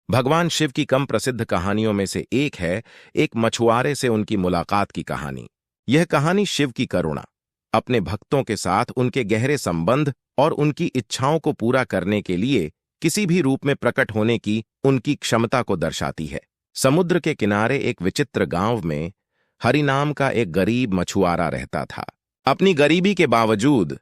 भगवान शिव की कम प्रसिद्ध कहानियों में से एक है एक मछुआरे से उनकी मुलाकात की कहानी। यह कहानी शिव की करुणा, अपने भक्तों के साथ उनके गहरे संबंध और उनकी इच्छाओं को पूरा करने के लिए किसी भी रूप में प्रकट होने की उनकी क्षमता को दर्शाती है। समुद्र के किनारे एक विचित्र गांव में हरि नाम का एक गरीब मछुआरा रहता था। अपनी गरीबी के बावजूद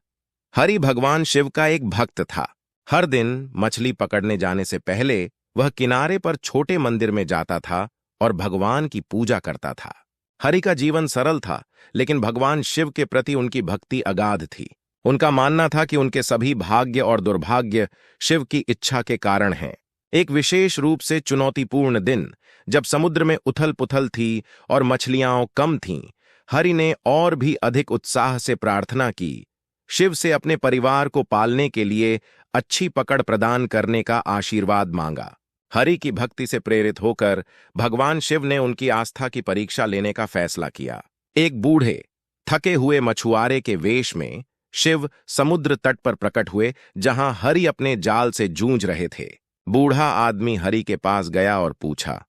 हरि भगवान शिव का एक भक्त था। हर दिन मछली पकड़ने जाने से पहले वह किनारे पर छोटे मंदिर में जाता था और भगवान की पूजा करता था। हरि का जीवन सरल था, लेकिन भगवान शिव के प्रति उनकी भक्ति अगाध थी। उनका मानना था कि उनके सभी भाग्य और दुर्भाग्य शिव की इच्छा के कारण हैं। एक विशेष रूप से चुनौतीपूर्ण दिन, जब समुद्र में उथल पुथल थी और मछलियां कम थीं, हरि ने और भी अधिक उत्साह से प्रार्थना की। शिव से अपने परिवार को पालने के लिए अच्छी पकड़ प्रदान करने का आशीर्वाद मांगा। हरि की भक्ति से प्रेरित होकर भगवान शिव ने उनकी आस्था की परीक्षा लेने का फैसला किया। एक बूढ़े, थके हुए मछुआरे के वेश में शिव समुद्र तट पर प्रकट हुए, जहां हरि अपने जाल से जूझ रहे थे। बूढ़ा आदमी हरि के पास गया और पूछा,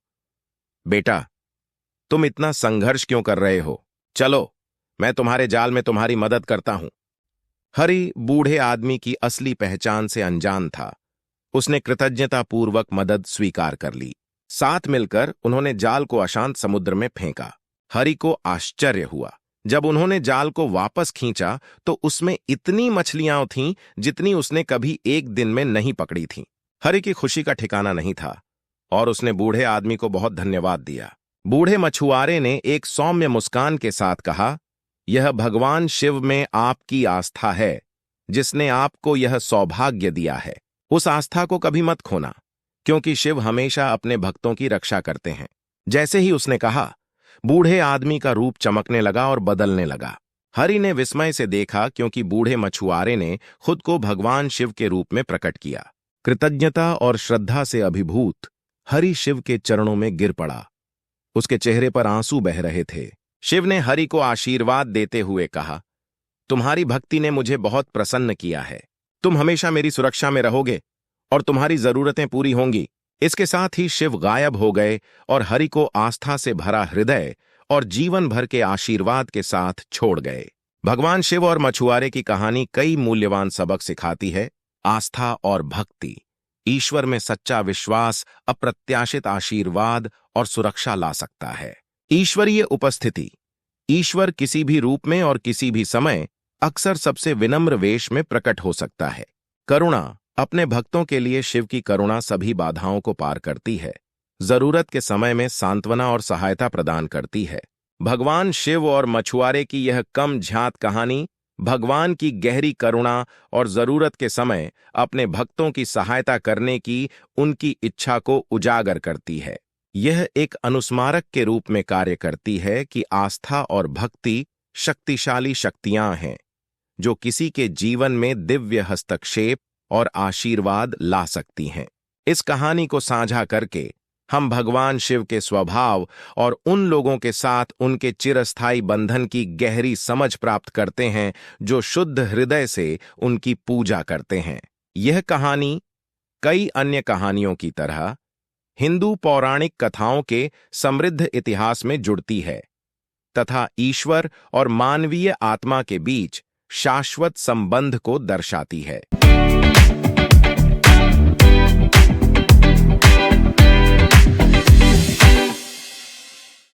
बेटा, तुम इतना संघर्ष क्यों कर रहे हो? चलो, मैं तुम्हारे जाल में तुम्हारी मदद करता हूं। हरि बूढ़े आदमी की असली पहचान से अनजान था। उसने कृतज्ञतापूर्वक मदद स्वीकार कर ली। साथ मिलकर उन्होंने जाल को अशांत समुद्र में फेंका। हरि को आश्चर्य हुआ। जब उन्होंने जाल को वापस खींचा तो उसमें इतनी मछलियां थीं जितनी उसने कभी एक दिन में नहीं पकड़ी थीं। हरि की खुशी का ठिकाना नहीं था और उसने बूढ़े आदमी को बहुत धन्यवाद दिया। बूढ़े मछुआरे ने एक सौम्य मुस्कान के साथ कहा, यह भगवान शिव में आपकी आस्था है, जिसने आपको यह सौभाग्य दिया है। उस आस्था को कभी मत खोना, क्योंकि शिव हमेशा अपने भक्तों की रक्षा करते हैं। जैसे ही उसने कहा, बूढ़े आदमी का रूप चमकने लगा और बदलने लगा। हरि ने विस्मय से देखा, क्योंकि बूढ़े मछुआरे ने खुद को भगवान शिव के रूप में प्रकट किया। कृतज्ञता और श्रद्धा से अभिभूत हरि शिव के चरणों में गिर पड़ा। उसके चेहरे पर आंसू बह रहे थे। शिव ने हरि को आशीर्वाद देते हुए कहा, तुम्हारी भक्ति ने मुझे बहुत प्रसन्न किया है। तुम हमेशा मेरी सुरक्षा में रहोगे और तुम्हारी जरूरतें पूरी होंगी। इसके साथ ही शिव गायब हो गए और हरि को आस्था से भरा हृदय और जीवन भर के आशीर्वाद के साथ छोड़ गए। भगवान शिव और मछुआरे की कहानी कई मूल्यवान सबक सिखाती है। आस्था और भक्ति, ईश्वर में सच्चा विश्वास अप्रत्याशित आशीर्वाद और सुरक्षा ला सकता है। ईश्वरीय उपस्थिति, ईश्वर किसी भी रूप में और किसी भी समय अक्सर सबसे विनम्र वेश में प्रकट हो सकता है। करुणा, अपने भक्तों के लिए शिव की करुणा सभी बाधाओं को पार करती है, जरूरत के समय में सांत्वना और सहायता प्रदान करती है। भगवान शिव और मछुआरे की यह कम झांत कहानी भगवान की गहरी करुणा और जरूरत के समय अपने भक्तों की सहायता करने की उनकी इच्छा को उजागर करती है। यह एक अनुस्मारक के रूप में कार्य करती है कि आस्था और भक्ति शक्तिशाली शक्तियां हैं, जो किसी के जीवन में दिव्य हस्तक्षेप और आशीर्वाद ला सकती हैं। इस कहानी को साझा करके हम भगवान शिव के स्वभाव और उन लोगों के साथ उनके चिरस्थायी बंधन की गहरी समझ प्राप्त करते हैं, जो शुद्ध हृदय से उनकी पूजा करते हैं। यह कहानी कई अन्य कहानियों की तरह हिंदू पौराणिक कथाओं के समृद्ध इतिहास में जुड़ती है तथा ईश्वर और मानवीय आत्मा के बीच शाश्वत संबंध को दर्शाती है।